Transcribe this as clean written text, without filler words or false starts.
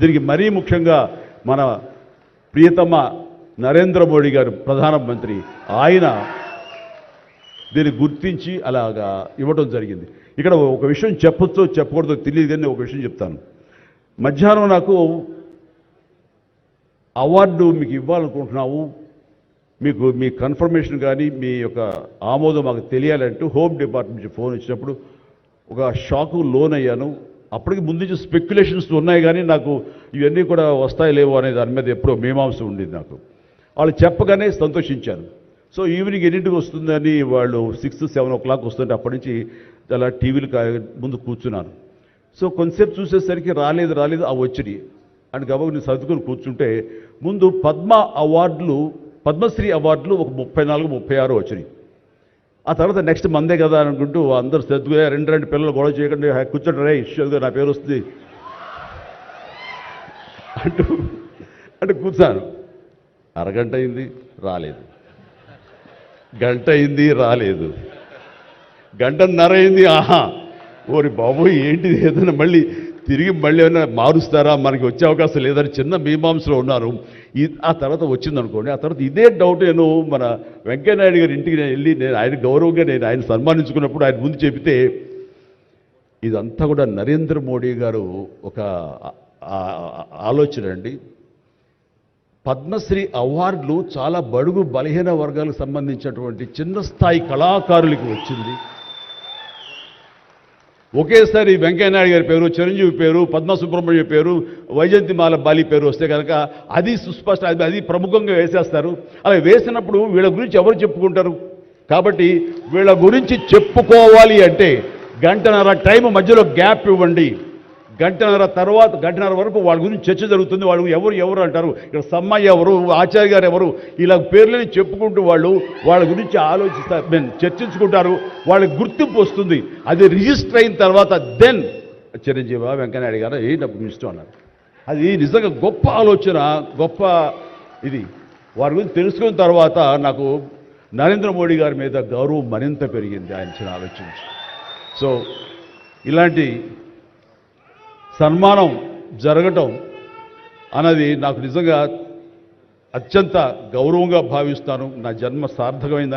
దీనికి మరీ ముఖ్యంగా మన ప్రియతమ నరేంద్ర మోడీ గారు ప్రధానమంత్రి ఆయన దీన్ని గుర్తించి అలాగా ఇవ్వడం జరిగింది. ఇక్కడ ఒక విషయం చెప్పొచ్చో చెప్పకూడదో తెలియదు కానీ ఒక విషయం చెప్తాను. మధ్యాహ్నం నాకు అవార్డు మీకు ఇవ్వాలనుకుంటున్నాము, మీకు మీ కన్ఫర్మేషన్ కానీ మీ యొక్క ఆమోదం మాకు తెలియాలంటూ హోమ్ డిపార్ట్మెంట్ నుంచి ఫోన్ వచ్చినప్పుడు ఒక షాకు లోనయ్యాను. అప్పటికి ముందు నుంచి స్పెక్యులేషన్స్ ఉన్నాయి కానీ నాకు ఇవన్నీ కూడా వస్తాయి లేవు అనే దాని మీద ఎప్పుడో మీమాంస ఉండేది. నాకు వాళ్ళు చెప్పగానే సంతోషించాను. సో ఈవినింగ్ ఎన్నింటికి వస్తుందని వాళ్ళు 6-7 o'clock వస్తుంటే అప్పటి నుంచి అలా టీవీలు ముందు కూర్చున్నాను. సో కొంతసేపు చూసేసరికి రాలేదు ఆ వచ్చినాయి అని గబగ నేను సర్దుకొని కూర్చుంటే ముందు పద్మశ్రీ అవార్డులు ఒక 34-36 వచ్చినాయి. ఆ తర్వాత నెక్స్ట్ మందే కదా అనుకుంటూ అందరూ సర్దుగా రెండు పిల్లలు గొడవ చేయకుండా కూర్చోండి రే ఇష్యూగా నా పేరు వస్తుంది అంటే కూర్చాను. అరగంట అయింది రాలేదు, గంట అయింది రాలేదు, గంటన్నర అయింది. ఓరి బాబు ఏంటిది, ఏదైనా మళ్ళీ ఏమైనా మారుస్తారా, మనకి వచ్చే అవకాశం లేదని చిన్న మీమాంసలో ఉన్నారు. ఆ తర్వాత వచ్చిందనుకోండి. ఆ తర్వాత ఇదే డౌట్ నేను మన వెంకయ్యనాయుడు గారి ఇంటికి వెళ్ళి ఆయన గౌరవంగా ఆయన సన్మానించుకున్నప్పుడు ఆయన ముందు చెబితే ఇదంతా కూడా నరేంద్ర మోడీ గారు ఒక ఆలోచన అండి. పద్మశ్రీ అవార్డులు చాలా బడుగు బలహీన వర్గాలకు సంబంధించినటువంటి చిన్న స్థాయి కళాకారులకి వచ్చింది. ఒకేసారి వెంకయ్యనాయుడు గారి పేరు, చిరంజీవి పేరు, పద్మ సుబ్రహ్మణ్యం పేరు, వైజయంతిమాల బాలి పేరు వస్తే కనుక అది సుస్పష్ట, అది ప్రముఖంగా వేసేస్తారు. అలా వేసినప్పుడు వీళ్ళ గురించి ఎవరు చెప్పుకుంటారు? కాబట్టి వీళ్ళ గురించి చెప్పుకోవాలి అంటే గంటన్నర టైం మధ్యలో గ్యాప్ ఇవ్వండి. గంటన్నర వరకు వాళ్ళ గురించి చర్చ జరుగుతుంది. వాళ్ళు ఎవరు అంటారు, ఇక్కడ సమ్మయ్య ఎవరు, ఆచార్య గారు ఎవరు, ఇలా పేర్లని చెప్పుకుంటూ వాళ్ళ గురించి ఆలోచిస్తారు, చర్చించుకుంటారు. వాళ్ళకి గుర్తింపు వస్తుంది. అది రిజిస్టర్ అయిన తర్వాత దెన్ చిరంజీవి వెంకయ్యనాయుడు గారు నాకు ఇష్టం అన్నారు. అది నిజంగా గొప్ప ఆలోచన, గొప్ప ఇది. వారి గురించి తెలుసుకున్న తర్వాత నాకు నరేంద్ర మోడీ గారి మీద గౌరవం మరింత పెరిగింది ఆయన చిన్న ఆలోచించి. సో ఇలాంటి సన్మానం జరగటం అన్నది నాకు నిజంగా అత్యంత గౌరవంగా భావిస్తాను. నా జన్మ సార్థకమైందని